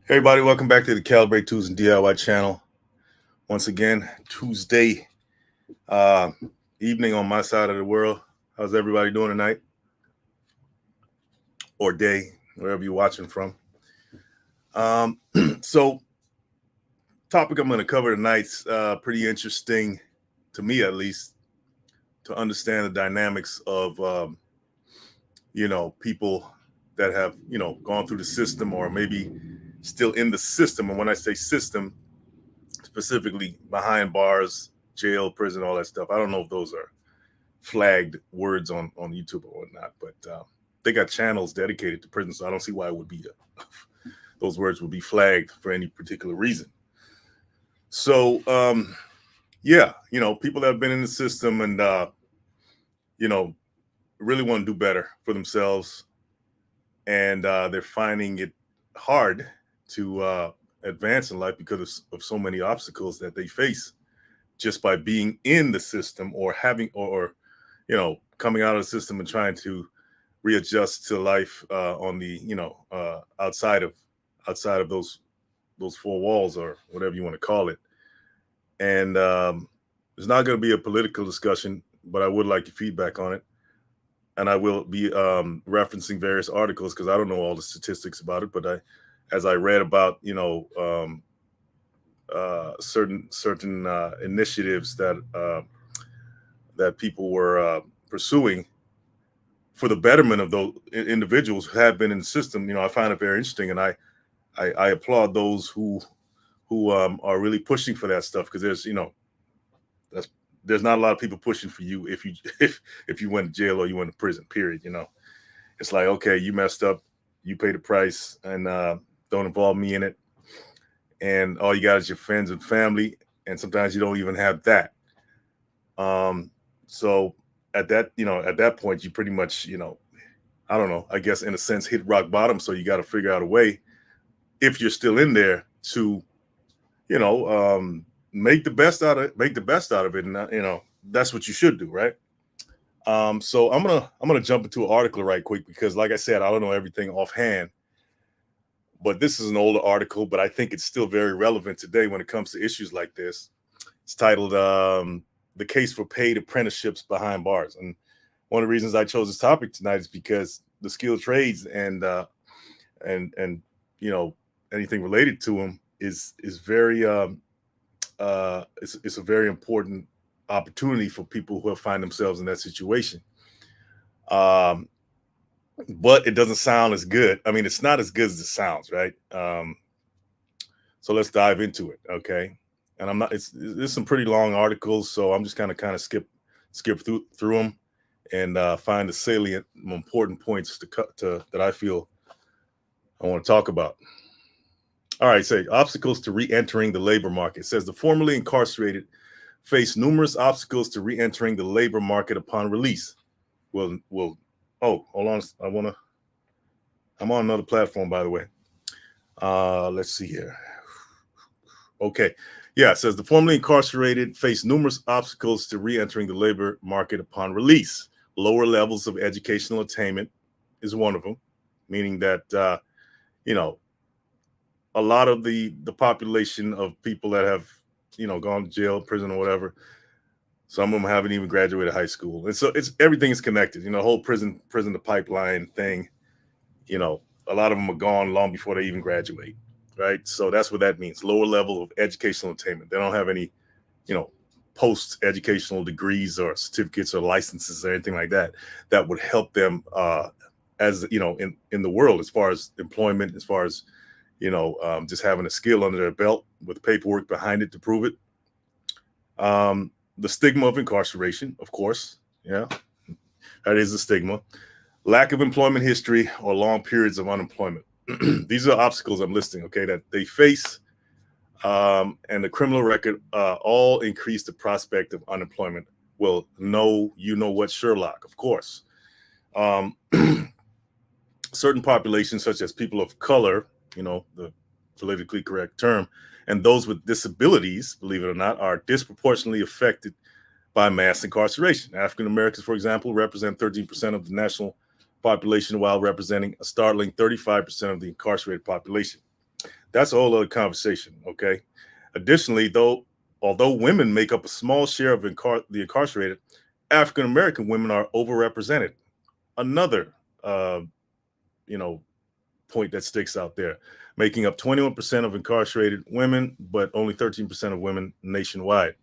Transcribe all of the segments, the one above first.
Hey everybody, welcome back to the Calibrate Tools and DIY channel. Once again, Tuesday uh, evening on my side of the world. How's everybody doing tonight? Or day, wherever you're watching from. Um, so, topic I'm going to cover tonight's pretty interesting, to me at least, to understand the dynamics of people that have gone through the system or maybe still in the system. And when I say system, specifically behind bars, jail, prison, all that stuff. I don't know if those are flagged words on YouTube or whatnot, but they got channels dedicated to prison, so I don't see why it would be those words would be flagged for any particular reason. So yeah, people that have been in the system and you know really want to do better for themselves, and they're finding it hard to advance in life because of so many obstacles that they face just by being in the system or having or coming out of the system and trying to readjust to life on the outside of those four walls or whatever you want to call it. And there's not going to be a political discussion, but I would like your feedback on it. And I will be referencing various articles because I don't know all the statistics about it, but as I read about certain initiatives that people were pursuing for the betterment of those individuals who have been in the system. I find it very interesting, and I applaud those who are really pushing for that stuff, because that's there's not a lot of people pushing for you if you if you went to jail or you went to prison. Period. It's like, okay, you messed up, you pay the price, and don't involve me in it. And all you got is your friends and family, and sometimes you don't even have that. So at that point, you pretty much, I don't know, I guess in a sense, hit rock bottom. So you got to figure out a way, if you're still in there, to, make the best out of it. And, that's what you should do. Right. So I'm gonna jump into an article right quick, because like I said, I don't know everything offhand, but this is an older article, but I think it's still very relevant today when it comes to issues like this. It's titled "The Case for Paid Apprenticeships Behind Bars," and one of the reasons I chose this topic tonight is because the skilled trades and anything related to them is very it's a very important opportunity for people who find themselves in that situation. Um, but it doesn't sound as good. I mean, it's not as good as it sounds, right? So let's dive into it, okay? And I'm not. There's some pretty long articles, so I'm just kind of skip through them and find the salient, important points to cut to that I feel I want to talk about. All right, say obstacles to re-entering the labor market. It says the formerly incarcerated face numerous obstacles to re-entering the labor market upon release. Will oh, hold on. I'm on another platform, by the way. Let's see here. Okay. Yeah, it says the formerly incarcerated face numerous obstacles to re-entering the labor market upon release. Lower levels of educational attainment is one of them, meaning that you know a lot of the population of people that have gone to jail, prison, or whatever. Some of them haven't even graduated high school, and so it's everything is connected. The whole prison to pipeline thing. A lot of them are gone long before they even graduate, right? So that's what that means. Lower level of educational attainment. They don't have any, you know, post educational degrees or certificates or licenses or anything like that that would help them as in the world, as far as employment, as far as just having a skill under their belt with paperwork behind it to prove it. The stigma of incarceration, of course, yeah, that is a stigma. Lack of employment history or long periods of unemployment. These are obstacles I'm listing, okay, that they face, and the criminal record all increase the prospect of unemployment. Well, no, you know what, Sherlock, of course. Um, Certain populations, such as people of color, the politically correct term, and those with disabilities, believe it or not, are disproportionately affected by mass incarceration. African Americans, for example, represent 13% of the national population, while representing a startling 35% of the incarcerated population. That's a whole other conversation. Okay. Additionally, although women make up a small share of the incarcerated, African American women are overrepresented. Another, uh, you know, point that sticks out there, making up 21% of incarcerated women, but only 13% of women nationwide.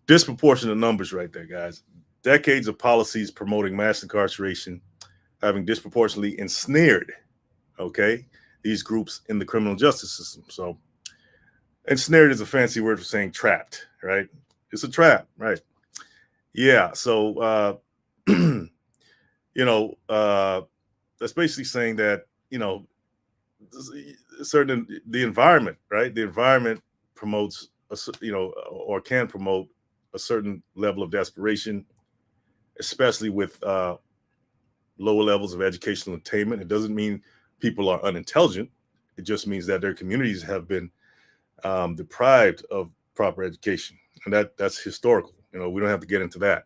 Disproportionate numbers, right there, guys. Decades of policies promoting mass incarceration having disproportionately ensnared, okay, these groups in the criminal justice system. So, ensnared is a fancy word for saying trapped, right? It's a trap, right? Yeah. So, you that's basically saying that certain the environment, right? The environment promotes or can promote a certain level of desperation, especially with lower levels of educational attainment. It doesn't mean people are unintelligent. It just means that their communities have been deprived of proper education, and that's historical. We don't have to get into that.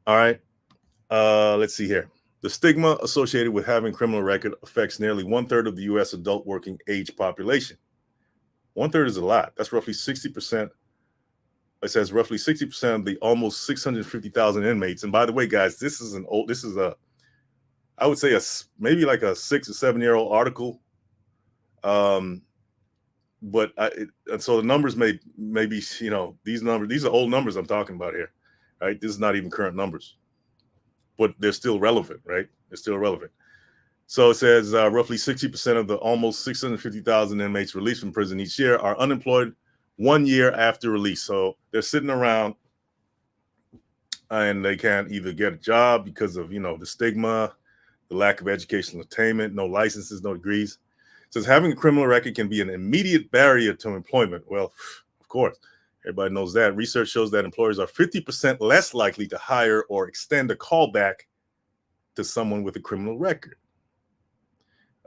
All right. Let's see here. The stigma associated with having a criminal record affects nearly 1/3 of the U.S. adult working age population. 1/3 is a lot. That's roughly 60%. It says roughly 60% of the almost 650,000 inmates. And by the way, guys, this is I would say maybe like a 6 or 7 year old article. Um, and so the numbers may be, these are old numbers I'm talking about here, right? This is not even current numbers, but they're still relevant, right? They're still relevant. So it says roughly 60% of the almost 650,000 inmates released from prison each year are unemployed 1 year after release. So they're sitting around and they can't either get a job because of, the stigma, the lack of educational attainment, no licenses, no degrees. It says having a criminal record can be an immediate barrier to employment. Well, of course, everybody knows that. Research shows that employers are 50% less likely to hire or extend a callback to someone with a criminal record.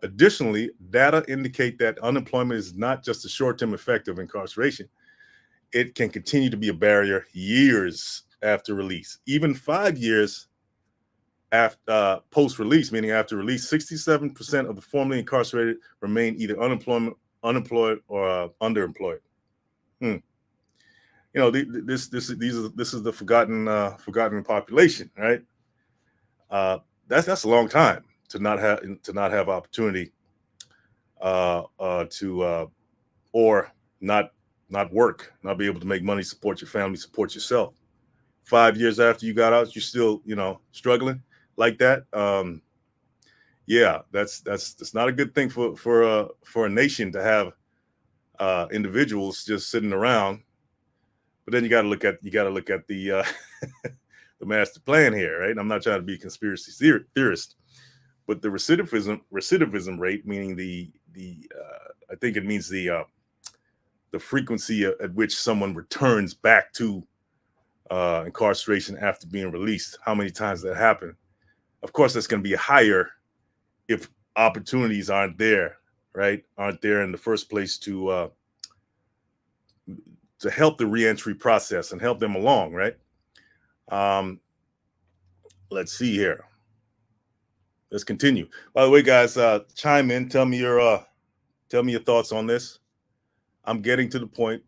Additionally, data indicate that unemployment is not just a short-term effect of incarceration. It can continue to be a barrier years after release, even 5 years after post-release, meaning after release. 67% of the formerly incarcerated remain either unemployed, or underemployed. This is the forgotten population, right? That's a long time to not have opportunity or not work, not be able to make money, support your family, support yourself. 5 years after you got out, you're still struggling like that. Yeah, that's not a good thing for a nation to have individuals just sitting around. But then you got to look at the the master plan here, right? I'm not trying to be a conspiracy theorist, but the recidivism rate, meaning the I think it means the frequency at which someone returns back to incarceration after being released, how many times that happened. Of course, that's going to be higher if opportunities aren't there, right? Aren't there in the first place to help the reentry process and help them along, right? Um, let's see here. Let's continue. By the way, guys, chime in. Tell me your thoughts on this. I'm getting to the point.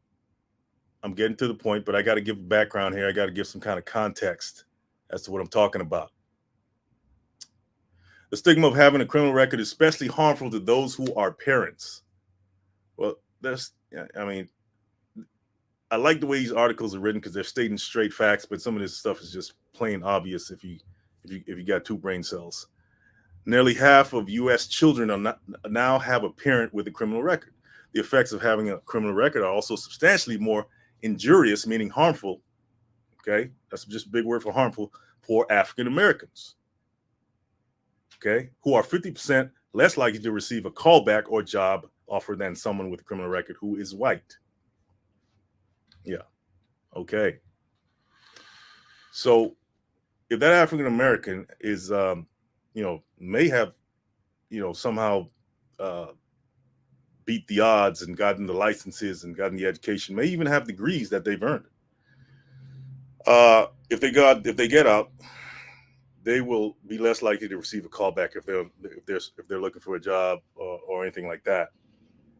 But I got to give background here. I got to give some kind of context as to what I'm talking about. The stigma of having a criminal record is especially harmful to those who are parents. Well, I like the way these articles are written because they're stating straight facts, but some of this stuff is just plain obvious if you got two brain cells. Nearly half of U.S. children now have a parent with a criminal record. The effects of having a criminal record are also substantially more injurious, meaning harmful. Okay, that's just a big word for harmful, for African Americans. Okay, who are 50% less likely to receive a callback or job offer than someone with a criminal record who is white. Yeah. Okay. So if that African American is, may have, somehow beat the odds and gotten the licenses and gotten the education, may even have degrees that they've earned. If they get out, they will be less likely to receive a callback if they're looking for a job or anything like that.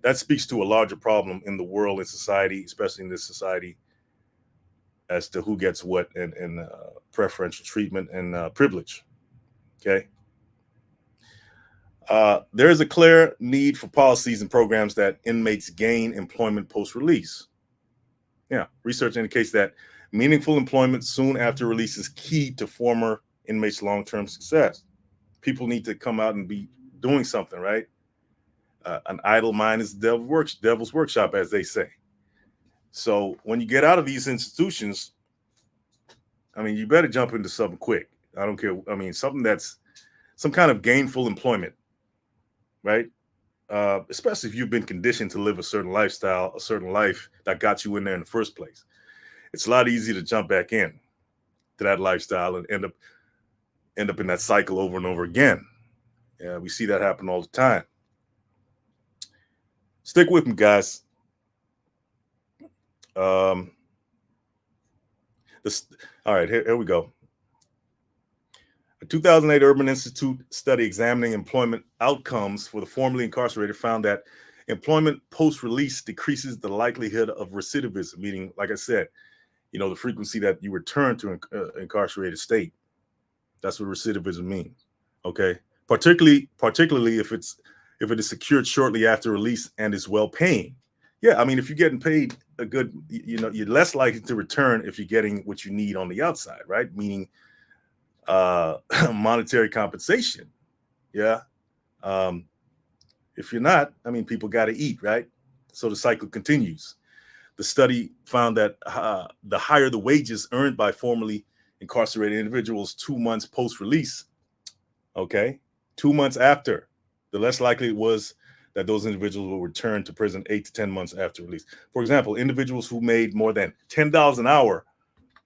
that speaks to a larger problem in the world and society, especially in this society, as to who gets what and preferential treatment and privilege. Okay. There is a clear need for policies and programs that inmates gain employment post-release. Yeah, research indicates that meaningful employment soon after release is key to former inmates' long-term success. People need to come out and be doing something, right? An idle mind is the devil's workshop, as they say. So when you get out of these institutions, I mean, you better jump into something quick. I don't care. I mean, something that's some kind of gainful employment, right? Especially if you've been conditioned to live a certain lifestyle, a certain life that got you in there in the first place. It's a lot easier to jump back in to that lifestyle and end up in that cycle over and over again. Yeah, we see that happen all the time. Stick with me, guys. This, all right, here we go. A 2008 Urban Institute study examining employment outcomes for the formerly incarcerated found that employment post-release decreases the likelihood of recidivism, meaning, like I said, the frequency that you return to incarcerated state. That's what recidivism means. Okay, particularly if it is secured shortly after release and is well paying. Yeah, I mean, if you're getting paid a good, you're less likely to return if you're getting what you need on the outside, right? Meaning monetary compensation. Yeah. If you're not, I mean, people got to eat, right? So the cycle continues. The study found that the higher the wages earned by formerly incarcerated individuals 2 months post-release, okay, 2 months after, the less likely it was that those individuals will return to prison 8 to 10 months after release. For example, individuals who made more than $10 an hour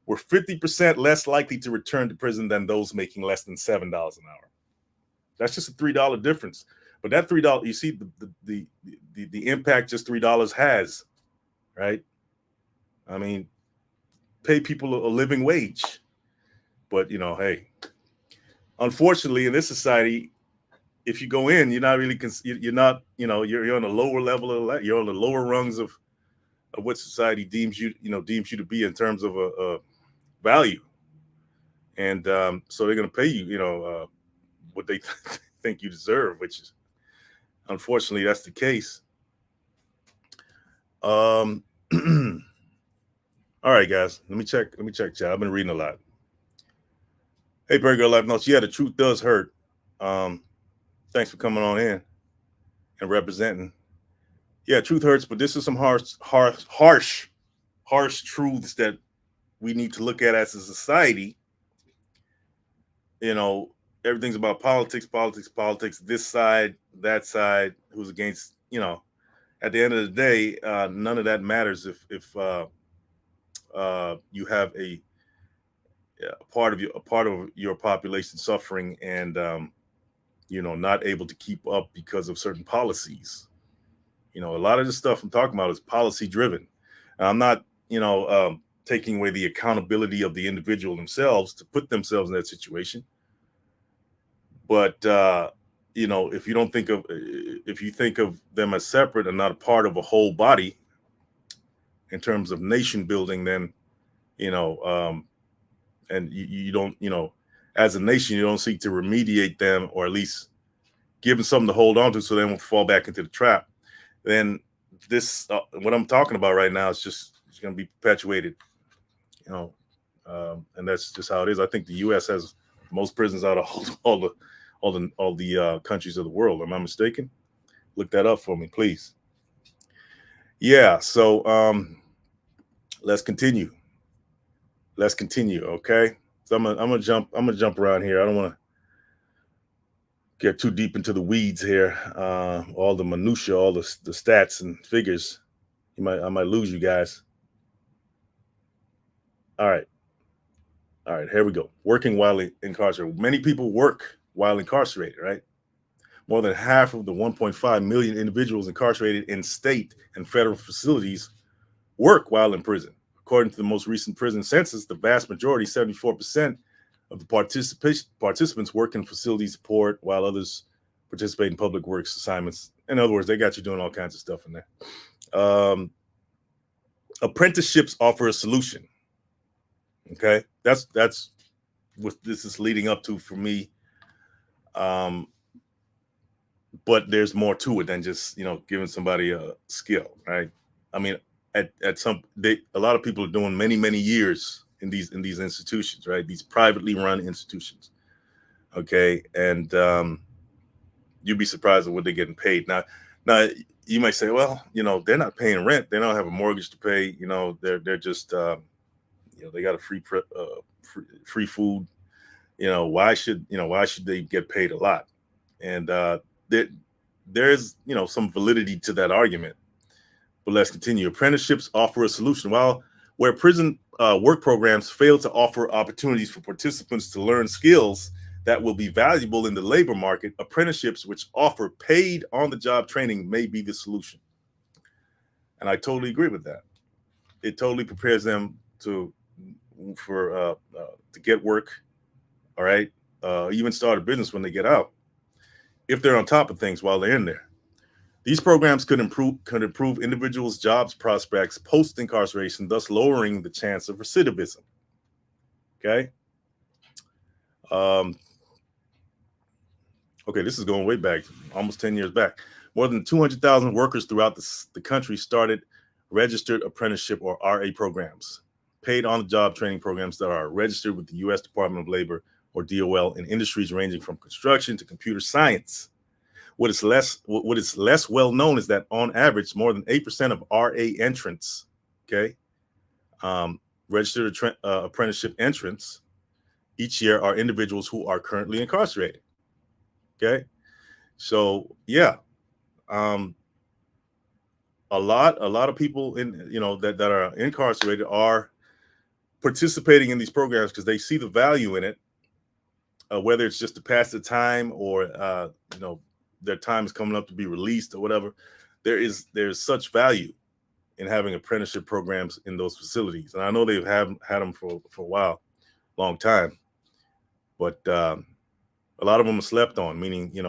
were 50% less likely to return to prison than those making less than $7 an hour. That's just a $3 difference. But that $3, you see the impact just $3 has, right? I mean, pay people a living wage. But hey, unfortunately, in this society, if you go in, you're not really you're not, you're on a lower level of, you're on the lower rungs of what society deems you to be in terms of a value. And so they're going to pay you, what they think you deserve, which is, unfortunately, that's the case. All right, guys, let me check chat. I've been reading a lot. Hey, Bird Girl Life Notes. Yeah, the truth does hurt. Thanks for coming on in and representing. Yeah, truth hurts, but this is some harsh truths that we need to look at as a society. Everything's about politics. This side, that side, who's against. At the end of the day, none of that matters if you have a part of your population suffering and not able to keep up because of certain policies. A lot of the stuff I'm talking about is policy driven. I'm not taking away the accountability of the individual themselves to put themselves in that situation. But if you think of them as separate and not a part of a whole body in terms of nation building, then and you don't, as a nation, you don't seek to remediate them, or at least give them something to hold on to so they won't fall back into the trap. Then this, what I'm talking about right now, is just going to be perpetuated, and that's just how it is. I think the U.S. has most prisons out of all the countries of the world. Am I mistaken? Look that up for me, please. Yeah. So let's continue. Okay. So I'm gonna jump around here. I don't want to get too deep into the weeds here. All the minutia, all the stats and figures. I might lose you guys. All right. Here we go. Working while incarcerated. Many people work while incarcerated, right? More than half of the 1.5 million individuals incarcerated in state and federal facilities work while in prison. According to the most recent prison census, the vast majority, 74% of the participants, work in facility support, while others participate in public works assignments. In other words, they got you doing all kinds of stuff in there. Apprenticeships offer a solution. Okay, that's what this is leading up to for me. Um, but there's more to it than just giving somebody a skill, right? I mean, at some a lot of people are doing many years in these institutions, right? These privately run institutions. Okay, and you'd be surprised at what they're getting paid. Now you might say, well, they're not paying rent. They don't have a mortgage to pay. They're just they got a free food. Why should they get paid a lot? And there, there's some validity to that argument. But let's continue. Apprenticeships offer a solution. While where prison work programs fail to offer opportunities for participants to learn skills that will be valuable in the labor market, apprenticeships, which offer paid on-the-job training, may be the solution. And I totally agree with that. It totally prepares them to get work. All right, even start a business when they get out, if they're on top of things while they're in there. These programs could improve individuals' jobs prospects post-incarceration, thus lowering the chance of recidivism. Okay. Okay, this is going way back, almost 10 years back. More than 200,000 workers throughout the country started registered apprenticeship or RA programs, paid on-the-job training programs that are registered with the U.S. Department of Labor or DOL in industries ranging from construction to computer science. What is less well known is that on average, more than 8% of RA entrants, okay, registered apprenticeship entrants each year are individuals who are currently incarcerated. Okay, so yeah, a lot of people that are incarcerated are participating in these programs because they see the value in it, whether it's just to pass the time or their time is coming up to be released or whatever. There's such value in having apprenticeship programs in those facilities, and I know they've had them for a while, long time, but a lot of them are slept on. Meaning, a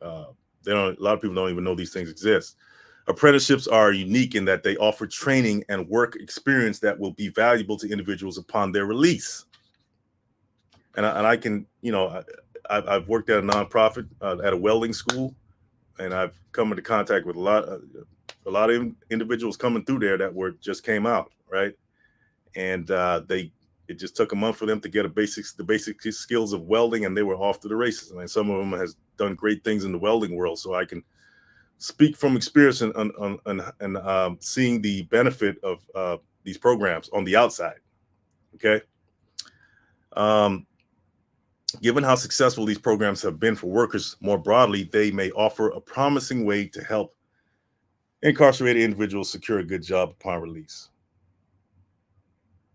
lot of people don't even know these things exist. Apprenticeships are unique in that they offer training and work experience that will be valuable to individuals upon their release. And I can, I've worked at a nonprofit at a welding school, and I've come into contact with a lot of individuals coming through there that just came out, right? And it just took a month for them to get the basic skills of welding, and they were off to the races. I mean, some of them has done great things in the welding world, so I can speak from experience and seeing the benefit of these programs on the outside. Okay. Given how successful these programs have been for workers more broadly, they may offer a promising way to help incarcerated individuals secure a good job upon release.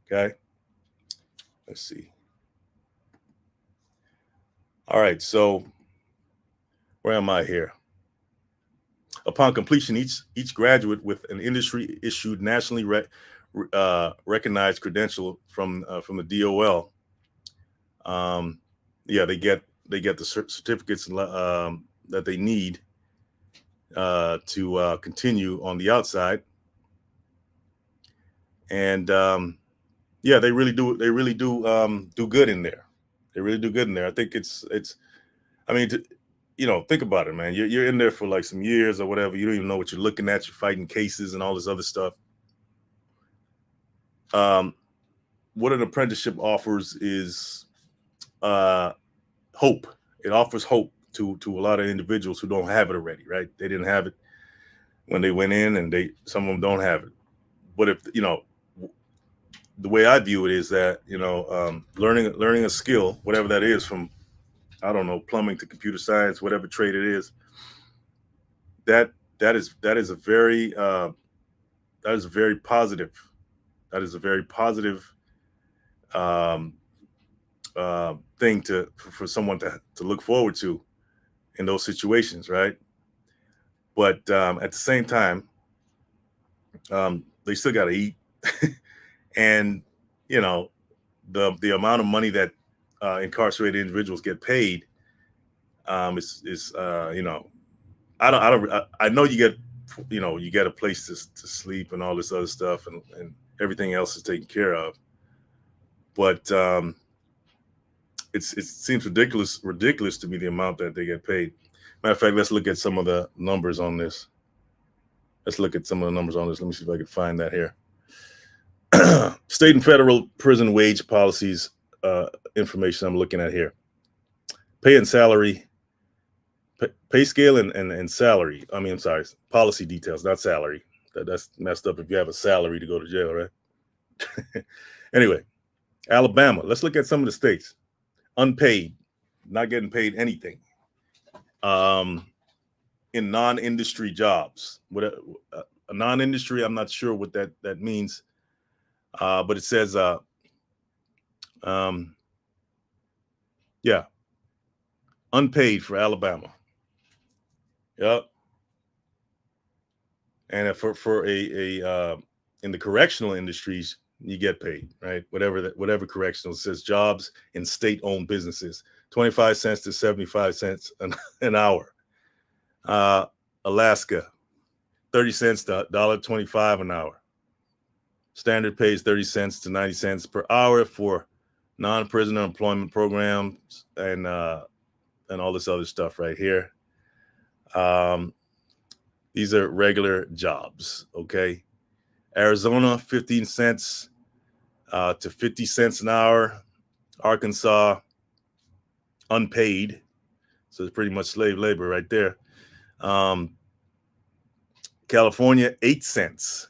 Okay. Let's see. All right. So where am I here? Upon completion, each graduate with an industry issued nationally recognized credential from the DOL, they get the certificates that they need to continue on the outside, and they really do do good in there. They really do good in there. I think it's. I mean, think about it, man. You're in there for like some years or whatever. You don't even know what you're looking at. You're fighting cases and all this other stuff. What an apprenticeship offers is hope. It offers hope to a lot of individuals who don't have it already, right? They didn't have it when they went in, and some of them don't have it. But if the way I view it is that learning a skill, whatever that is, from I don't know, plumbing to computer science, whatever trade it is, that is a very positive. That is a very positive thing for someone to look forward to in those situations, right? But at the same time, they still got to eat, and the amount of money that incarcerated individuals get paid It's you know, I know you get, you know, you get a place to sleep and all this other stuff, and everything else is taken care of. But it seems ridiculous to me, the amount that they get paid. Matter of fact, let's look at some of the numbers on this. Let's look at some of the numbers on this. Let me see if I can find that here. State and federal prison wage policies information I'm looking at here. Pay and salary, pay scale and salary. I mean, I'm sorry, policy details, not salary. That's messed up if you have a salary to go to jail, right? Anyway, Alabama. Let's look at some of the states. Unpaid, not getting paid anything. Um, in non-industry jobs, what a non-industry, I'm not sure what that means, but it says, um, yeah, unpaid for Alabama. Yep. And for a in the correctional industries, you get paid, right? Whatever correctional says, jobs in state-owned businesses, 25 cents to 75 cents an hour. Uh, Alaska, 30 cents to $1.25 an hour. Standard pays 30 cents to 90 cents per hour for non-prisoner employment programs and all this other stuff right here. Um, these are regular jobs, okay? Arizona, 15 cents to 50 cents an hour. Arkansas, unpaid. So it's pretty much slave labor right there. California, 8 cents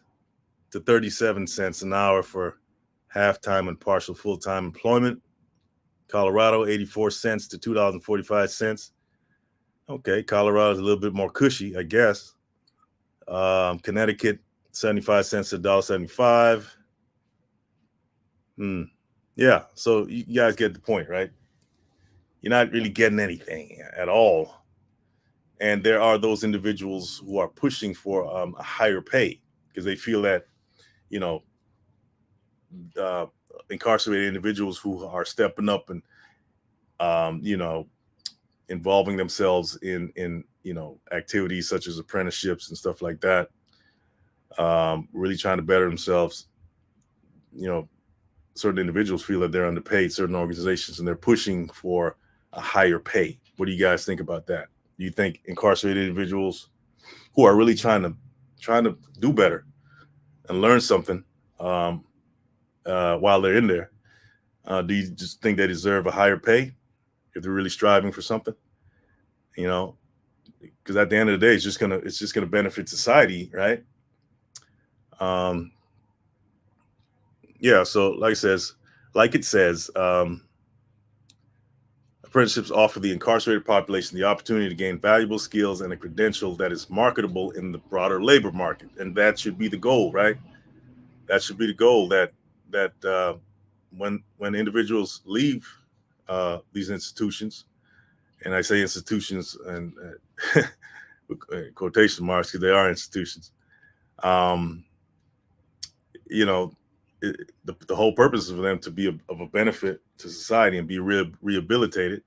to 37 cents an hour for half-time and partial full-time employment. Colorado, 84 cents to $2.45. Okay, Colorado's a little bit more cushy, I guess. Connecticut, 75 cents to $1.75. Yeah, so you guys get the point, right? You're not really getting anything at all. And there are those individuals who are pushing for a higher pay because they feel that, you know, uh, incarcerated individuals who are stepping up and, you know, involving themselves in you know, activities such as apprenticeships and stuff like that, really trying to better themselves. You know, certain individuals feel that they're underpaid, certain organizations, and they're pushing for a higher pay. What do you guys think about that? Do you think incarcerated individuals who are really trying to do better and learn something while they're in there, do you just think they deserve a higher pay if they're really striving for something? You know, because at the end of the day, it's just gonna benefit society, right? Um, yeah. So, like it says, apprenticeships offer the incarcerated population the opportunity to gain valuable skills and a credential that is marketable in the broader labor market, and that should be the goal, right? That should be the goal. That when individuals leave these institutions, and I say institutions and quotation marks because they are institutions. Um, you know, the whole purpose is for them to be of a benefit to society and be rehabilitated.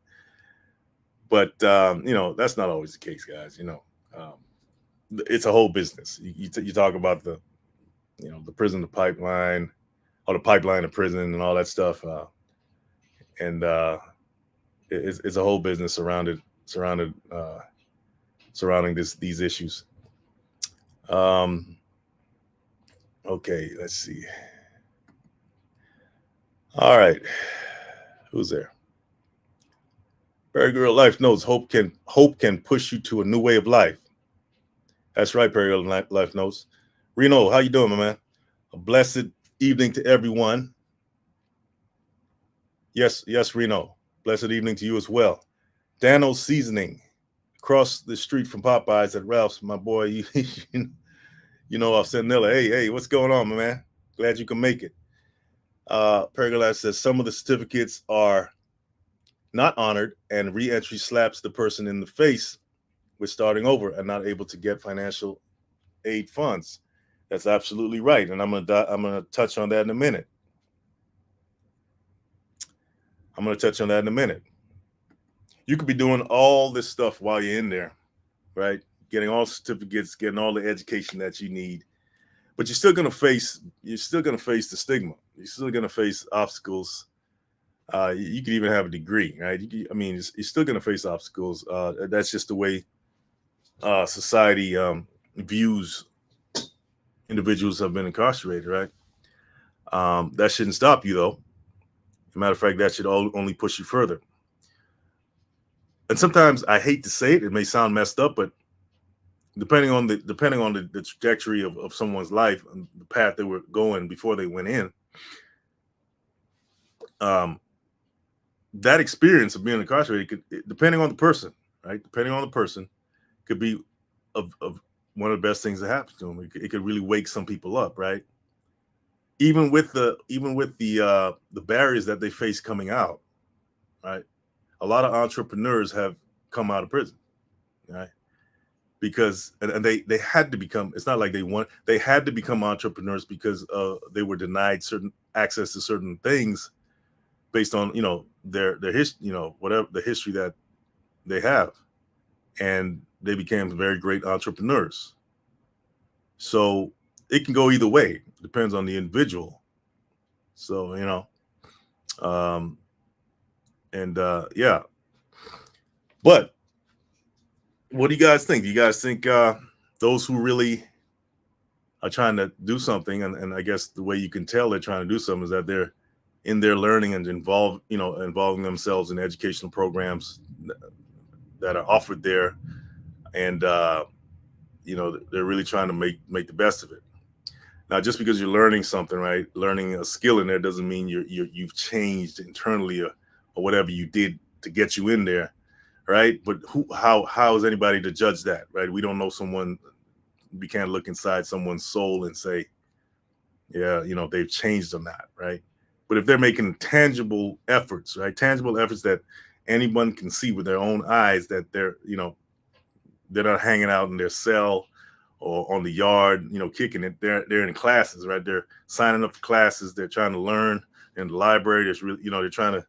But you know, that's not always the case, guys. You know, um, it's a whole business. You talk about the, you know, the prison, the pipeline, or the pipeline of prison, and all that stuff, and it's a whole business surrounding these issues. Um, okay, let's see. All right, who's there? Perry Girl Life knows hope can push you to a new way of life. That's right, Perry Girl Life knows. Reno, how you doing, my man? A blessed evening to everyone. Yes, Reno. Blessed evening to you as well. Dano's Seasoning, across the street from Popeyes at Ralph's. My boy, you know, off Sentinella. Hey, what's going on, my man? Glad you can make it. Perry Girl Life says some of the certificates are not honored, and reentry slaps the person in the face with starting over and not able to get financial aid funds. That's absolutely right, and I'm gonna touch on that in a minute. You could be doing all this stuff while you're in there, right? Getting all certificates, getting all the education that you need, but you're still gonna face the stigma. You're still gonna face obstacles. You could even have a degree, right? I mean, you're still gonna face obstacles. That's just the way society views individuals who have been incarcerated, right? That shouldn't stop you, though. As a matter of fact, that should only push you further. And sometimes I hate to say it; it may sound messed up, but depending on the trajectory of someone's life and the path they were going before they went in, um, that experience of being incarcerated depending on the person, right? Depending on the person, could be of one of the best things that happens to them. It could really wake some people up, right? Even with the barriers that they face coming out, right? A lot of entrepreneurs have come out of prison, right? Because and they had to become. It's not like they had to become entrepreneurs because they were denied certain access to certain things based on their history, whatever the history that they have, and they became very great entrepreneurs. So it can go either way. It depends on the individual. So um, and yeah. But what do you guys think? Do you guys think those who really are trying to do something, and I guess the way you can tell they're trying to do something is that they're in their learning and involving themselves in educational programs that are offered there, and they're really trying to make the best of it. Now, just because you're learning something, right? Learning a skill in there doesn't mean you've changed internally or whatever you did to get you in there, right? But how is anybody to judge that, right? We don't know someone. We can't look inside someone's soul and say, yeah, they've changed or not, right? But if they're making tangible efforts, right? Tangible efforts that anyone can see with their own eyes, that they're not hanging out in their cell or on the yard, kicking it. They're in classes, right? They're signing up for classes. They're trying to learn in the library. There's really, they're trying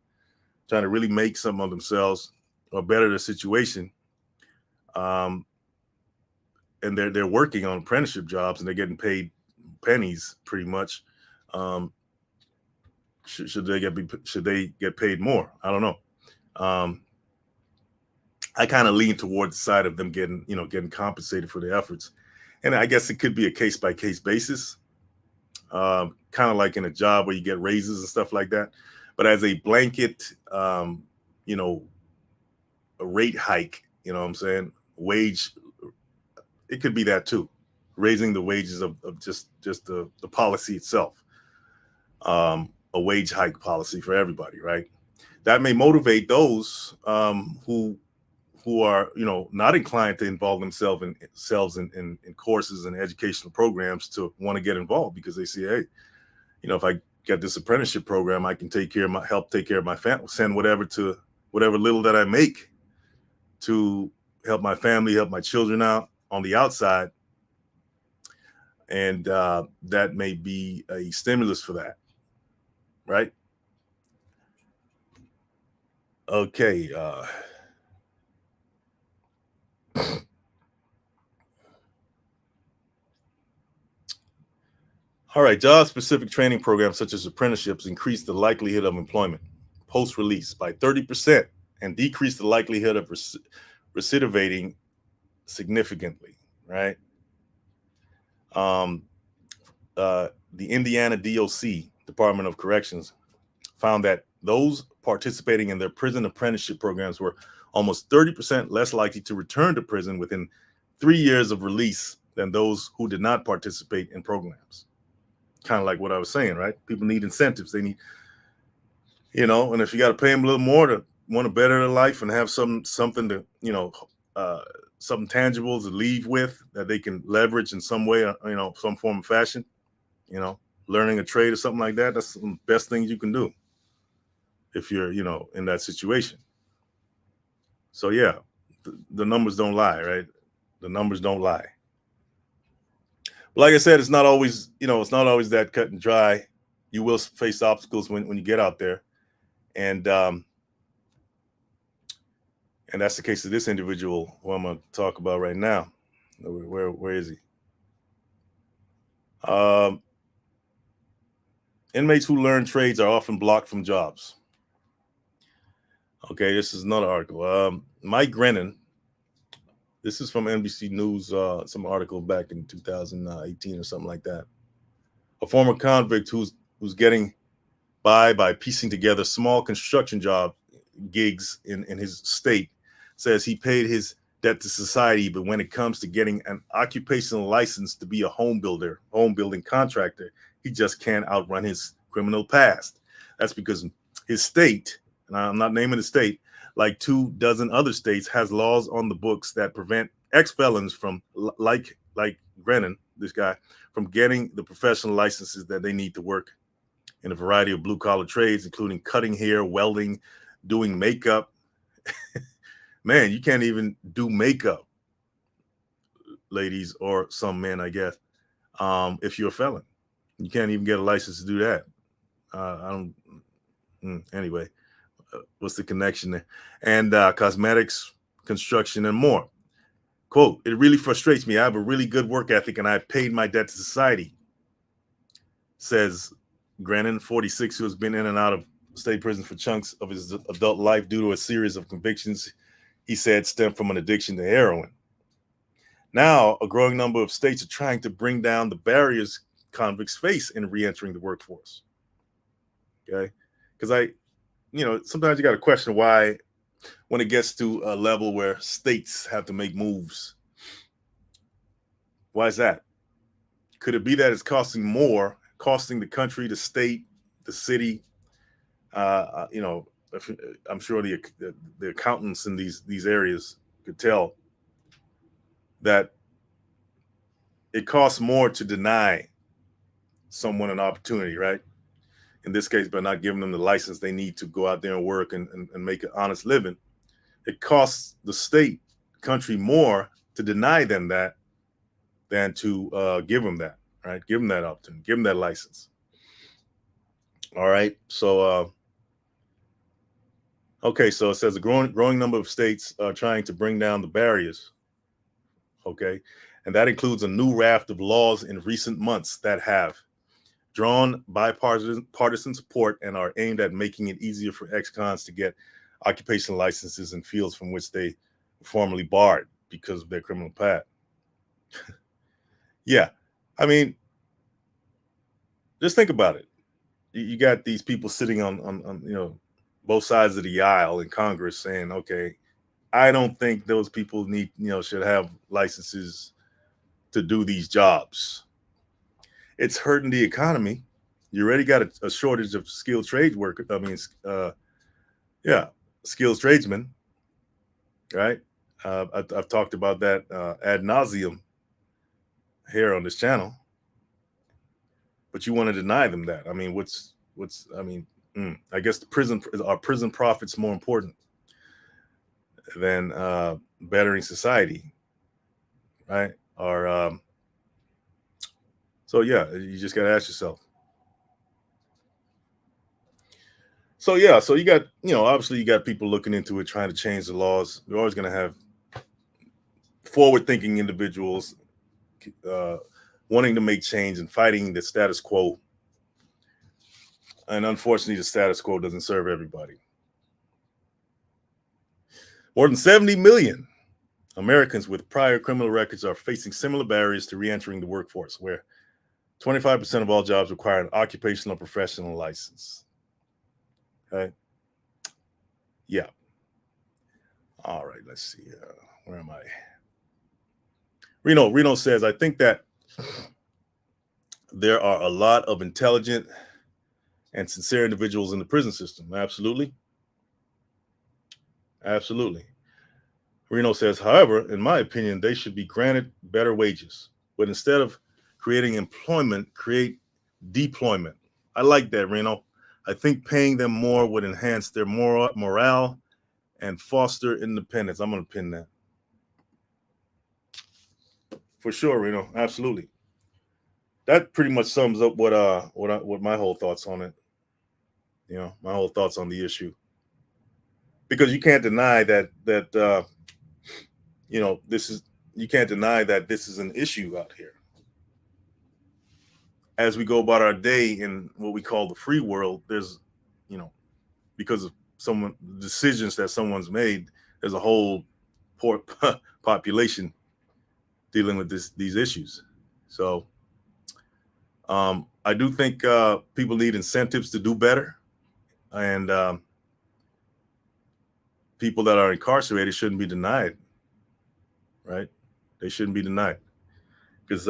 to really make something of themselves or better their situation. Um, and they're working on apprenticeship jobs and they're getting paid pennies pretty much. Um, should they get paid more? I don't know. Um, I kind of lean toward the side of them getting compensated for their efforts, and I guess it could be a case by case basis, kind of like in a job where you get raises and stuff like that. But as a blanket, you know, a rate hike, what I'm saying, wage, it could be that too, raising the wages of just the policy itself, a wage hike policy for everybody, right? That may motivate those who are not inclined to involve themselves in courses and educational programs to want to get involved because they see, hey, if I get this apprenticeship program, I can help take care of my family, send whatever little that I make to help my family, help my children out on the outside, and that may be a stimulus for that, right? Okay. All right, job-specific training programs such as apprenticeships increase the likelihood of employment post-release by 30% and decrease the likelihood of recidivating significantly, right? Um, the Indiana DOC, Department of Corrections, found that those participating in their prison apprenticeship programs were almost 30% less likely to return to prison within 3 years of release than those who did not participate in programs. Kind of like what I was saying, right? People need incentives. They need, and if you got to pay them a little more to want to better their life and have something to, uh, something tangible to leave with that they can leverage in some way, some form of fashion, learning a trade or something like that. That's the best things you can do if you're, in that situation. So yeah, the numbers don't lie, right? The numbers don't lie. But like I said, it's not always that cut and dry. You will face obstacles when you get out there. And And that's the case of this individual who I'm going to talk about right now. Where is he? Um, Inmates who learn trades are often blocked from jobs. Okay, this is another article. Mike Grennan, this is from NBC News, some article back in 2018 or something like that. A former convict who's getting by piecing together small construction job gigs in his state says he paid his debt to society, but when it comes to getting an occupational license to be a home building contractor, he just can't outrun his criminal past. That's because his state, and I'm not naming the state, like 24 other states, has laws on the books that prevent ex-felons from like Grennan, this guy, from getting the professional licenses that they need to work in a variety of blue-collar trades, including cutting hair, welding, doing makeup. Man, you can't even do makeup, ladies, or some men, I guess, if you're a felon. You can't even get a license to do that. I don't. Anyway, what's the connection there? And cosmetics, construction, and more. Quote, it really frustrates me. I have a really good work ethic and I paid my debt to society, says Grennan, 46, who has been in and out of state prison for chunks of his adult life due to a series of convictions he said stemmed from an addiction to heroin. Now, a growing number of states are trying to bring down the barriers convicts face in re-entering the workforce. Okay? Because sometimes you got to question why, when it gets to a level where states have to make moves, why is that? Could it be that it's costing the country, the state, the city? I'm sure the accountants in these areas could tell that it costs more to deny someone an opportunity, right? In this case, by not giving them the license they need to go out there and work and make an honest living. It costs the state, country more to deny them that than to give them that, right? Give them that opportunity, give them that license. All right. So, okay. So it says a growing number of states are trying to bring down the barriers. Okay. And that includes a new raft of laws in recent months that have drawn bipartisan support and are aimed at making it easier for ex-cons to get occupational licenses in fields from which they were formerly barred because of their criminal past. Yeah. I mean, just think about it. You got these people sitting on both sides of the aisle in Congress saying, okay, I don't think those people should have licenses to do these jobs. It's hurting the economy. You already got a shortage of skilled trade workers. Skilled tradesmen, right? I've talked about that ad nauseum here on this channel. But you want to deny them that? I mean, I guess our prison profits more important than bettering society, right? Or so yeah, you just got to ask yourself. So yeah, so you got obviously you got people looking into it, trying to change the laws. You're always going to have forward-thinking individuals wanting to make change and fighting the status quo. And unfortunately, the status quo doesn't serve everybody. More than 70 million Americans with prior criminal records are facing similar barriers to re-entering the workforce, where 25% of all jobs require an occupational professional license. Okay. Yeah. All right. Let's see. Where am I? Reno says, I think that there are a lot of intelligent and sincere individuals in the prison system. Absolutely. Absolutely. Reno says, however, in my opinion, they should be granted better wages. But instead of creating employment, create deployment. I like that, Reno. I think paying them more would enhance their morale and foster independence. I'm going to pin that. For sure, Reno. Absolutely. That pretty much sums up what my whole thoughts on it. My whole thoughts on the issue. because you can't deny that this is you can't deny that this is an issue out here. As we go about our day in what we call the free world, there's, you know, because of someone decisions that someone's made, there's a whole poor population dealing with these issues. So I do think people need incentives to do better, and people that are incarcerated shouldn't be denied, right? They shouldn't be denied because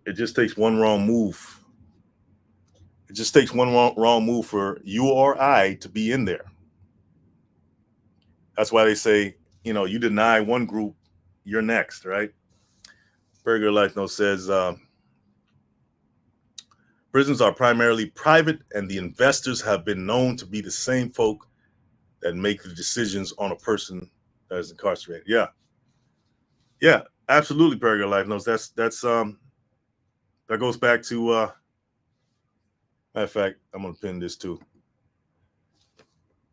it just takes one wrong move. It just takes one wrong move for you or I to be in there. That's why they say, you deny one group, you're next, right? Burger Life Note says prisons are primarily private, and the investors have been known to be the same folk that make the decisions on a person that is incarcerated. Yeah, absolutely. Burger Life Notes. That goes back to. Matter of fact, I'm gonna pin this too.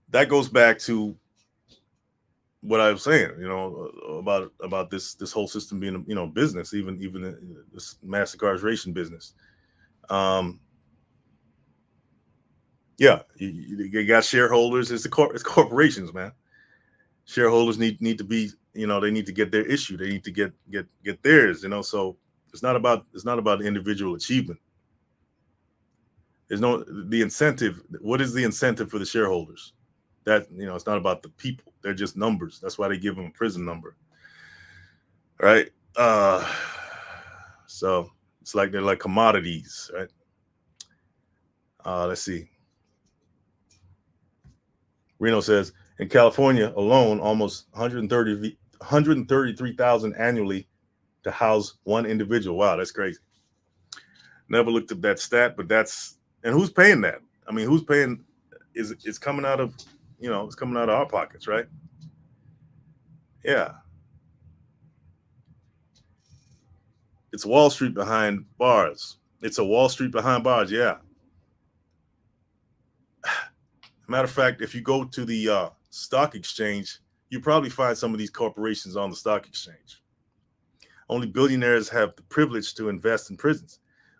That goes back to what I was saying, about this whole system being, business, even this mass incarceration business. Yeah, you got shareholders. It's corporations, man. Shareholders need to be, they need to get their issue. They need to get theirs. So it's not about individual achievement. There's the incentive. What is the incentive for the shareholders? That, it's not about the people. They're just numbers. That's why they give them a prison number, right? So it's like they're like commodities, right? Let's see. Reno says in California alone, almost 133,000 annually to house one individual. Wow, that's crazy. Never looked at that stat, but and who's paying that? I mean, who's paying? It's coming out of, it's coming out of our pockets, right? Yeah. It's Wall Street behind bars. It's a Wall Street behind bars. Yeah. Matter of fact, if you go to the stock exchange, you probably find some of these corporations on the stock exchange. Only billionaires have the privilege to invest in prisons.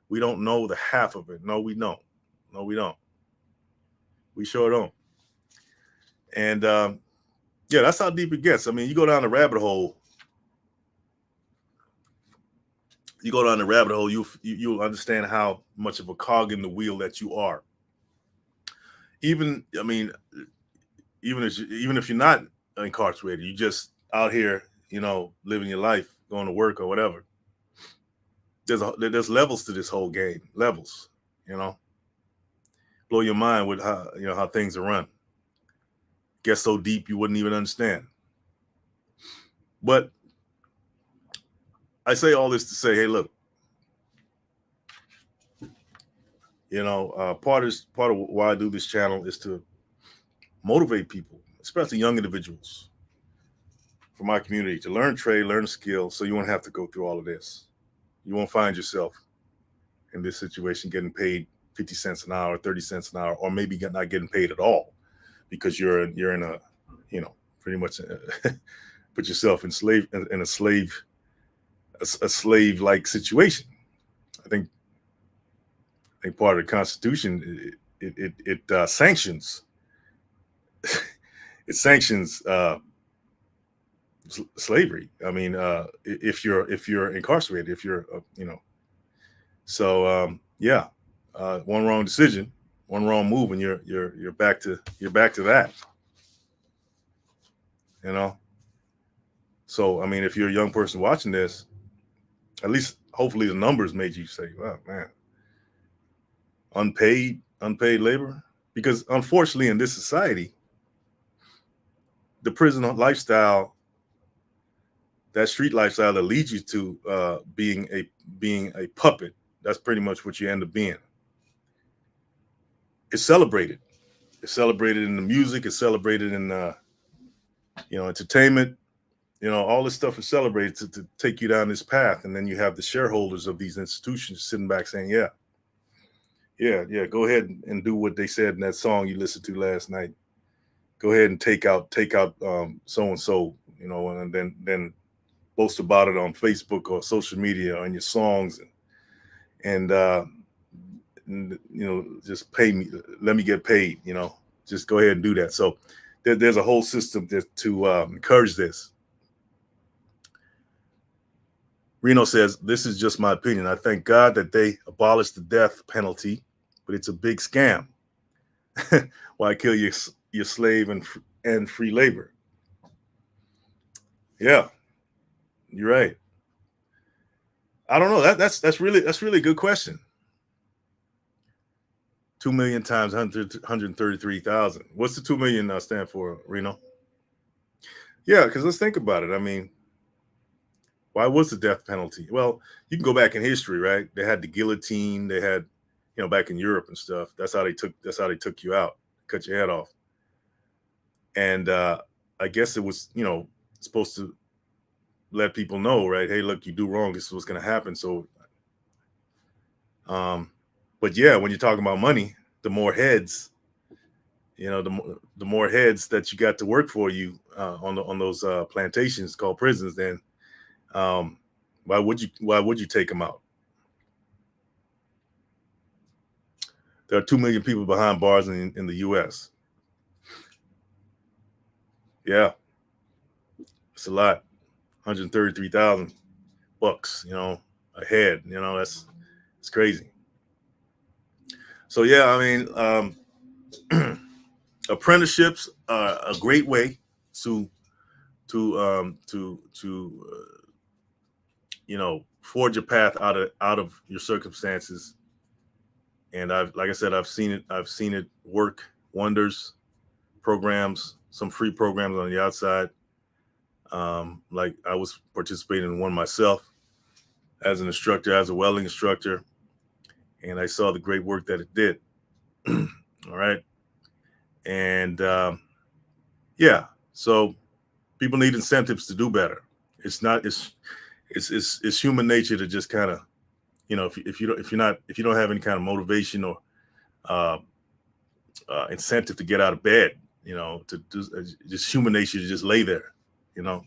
We don't know the half of it. No, we don't. No, we don't. We sure don't. And yeah, that's how deep it gets. I mean, you go down the rabbit hole. You'll understand how much of a cog in the wheel that you are. Even if you're not incarcerated, you just out here, living your life, going to work or whatever. There's levels to this whole game. Levels, blow your mind with how things are run. Get so deep you wouldn't even understand. But I say all this to say, hey, look, part of why I do this channel is to motivate people, especially young individuals from my community, to learn trade, learn skill, so you won't have to go through all of this. You won't find yourself in this situation getting paid 50 cents an hour, 30 cents an hour, or maybe not getting paid at all because you're in a, pretty much put yourself in a slave-like situation. I think part of the Constitution, it sanctions it sanctions slavery. I mean, if you're incarcerated, if you're so yeah, one wrong decision, one wrong move, and you're back to that. So I mean, if you're a young person watching this, at least hopefully the numbers made you say, "Wow, man, unpaid labor," because unfortunately in this society, the prison lifestyle, that street lifestyle that leads you to being a puppet, that's pretty much what you end up being. It's celebrated. It's celebrated in the music. It's celebrated in entertainment. All this stuff is celebrated to take you down this path, and then you have the shareholders of these institutions sitting back saying, "Yeah, go ahead and do what they said in that song you listened to last night. go ahead and take out so and so, and then post about it on Facebook or social media or in your songs, and just pay me, let me get paid, just go ahead and do that. So there's a whole system to encourage this. Reno says, this is just my opinion. I thank God that they abolished the death penalty, but it's a big scam. Why kill your slave and free labor? Yeah, you're right. I don't know. That's really a good question. 2 million times 133,000. What's the 2 million stand for, Reno? Yeah, because let's think about it. I mean, why was the death penalty? Well, you can go back in history, right? They had the guillotine. They had, back in Europe and stuff. That's how they took you out, cut your head off. And I guess it was, supposed to let people know, right? Hey, look, you do wrong. This is what's going to happen. So, but yeah, when you're talking about money, the more heads, the more heads that you got to work for you on those plantations called prisons, then um, why would you take them out? There are 2 million people behind bars in the U.S. Yeah, it's a lot. 133,000 bucks, a head. It's crazy. So yeah, I mean, apprenticeships are a great way to forge a path out of your circumstances. And like I said, I've seen it work wonders. Programs, some free programs on the outside. Like I was participating in one myself as an instructor, as a welding instructor, and I saw the great work that it did. All right, and yeah, so people need incentives to do better. It's not it's human nature to just kind of, if you don't have any kind of motivation or uh, incentive to get out of bed, to do, just human nature to just lay there. you know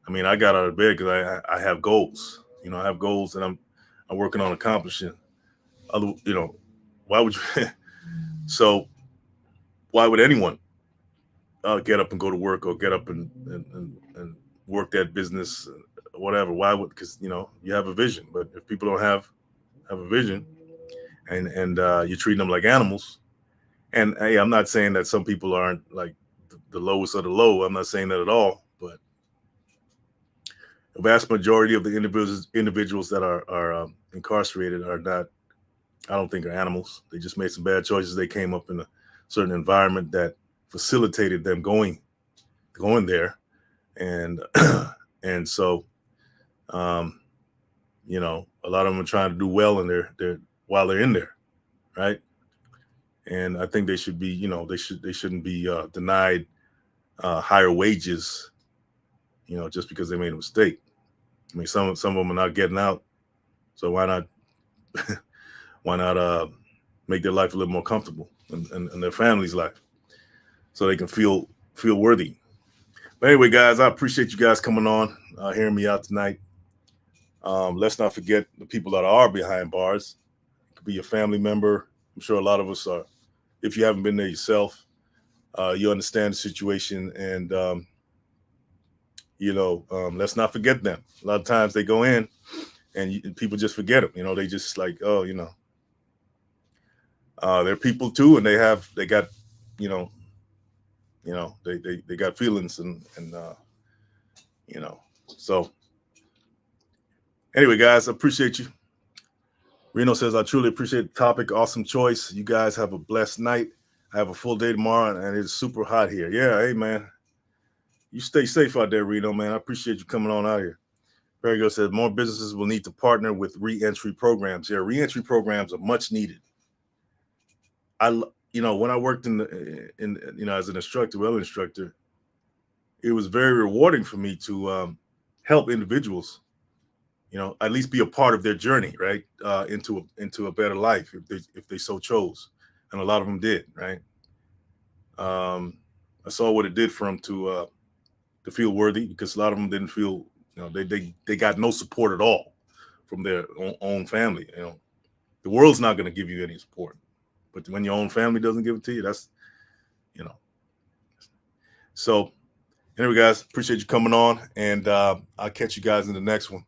I mean, I got out of bed because I have goals. I have goals that I'm working on accomplishing. Other, why would you? So why would anyone get up and go to work, or get up and work that business, whatever? Why would? Because you have a vision. But if people don't have a vision, and you're treating them like animals, and hey, I'm not saying that some people aren't like the lowest of the low. I'm not saying that at all. But the vast majority of the individuals that are incarcerated are not. I don't think are animals. They just made some bad choices. They came up in a certain environment that facilitated them going there, and and so um, a lot of them are trying to do well in their while they're in there, right? And I think they should be, they shouldn't be denied higher wages, just because they made a mistake. I mean, some of them are not getting out, so why not make their life a little more comfortable, and their family's life, so they can feel worthy. But anyway, guys, I appreciate you guys coming on, hearing me out tonight. Let's not forget the people that are behind bars. It could be your family member. I'm sure a lot of us are. If you haven't been there yourself, you understand the situation, and let's not forget them. A lot of times they go in, and people just forget them. They just like, oh, they're people too, and they got, you know, they got feelings, and you know. So anyway, guys, I appreciate you. Reno says, I truly appreciate the topic. Awesome choice. You guys have a blessed night. I have a full day tomorrow, and it's super hot here. Yeah, hey, man. You stay safe out there, Reno, man. I appreciate you coming on out here. Perry says, more businesses will need to partner with re-entry programs. Yeah, re-entry programs are much needed. When I worked as an instructor, well instructor, it was very rewarding for me to help individuals, at least be a part of their journey, right, into a better life if they so chose, and a lot of them did, right. Um, I saw what it did for them to feel worthy, because a lot of them didn't feel, they got no support at all from their own family. The world's not going to give you any support, but when your own family doesn't give it to you, that's, you know. So anyway, guys, appreciate you coming on, and I'll catch you guys in the next one.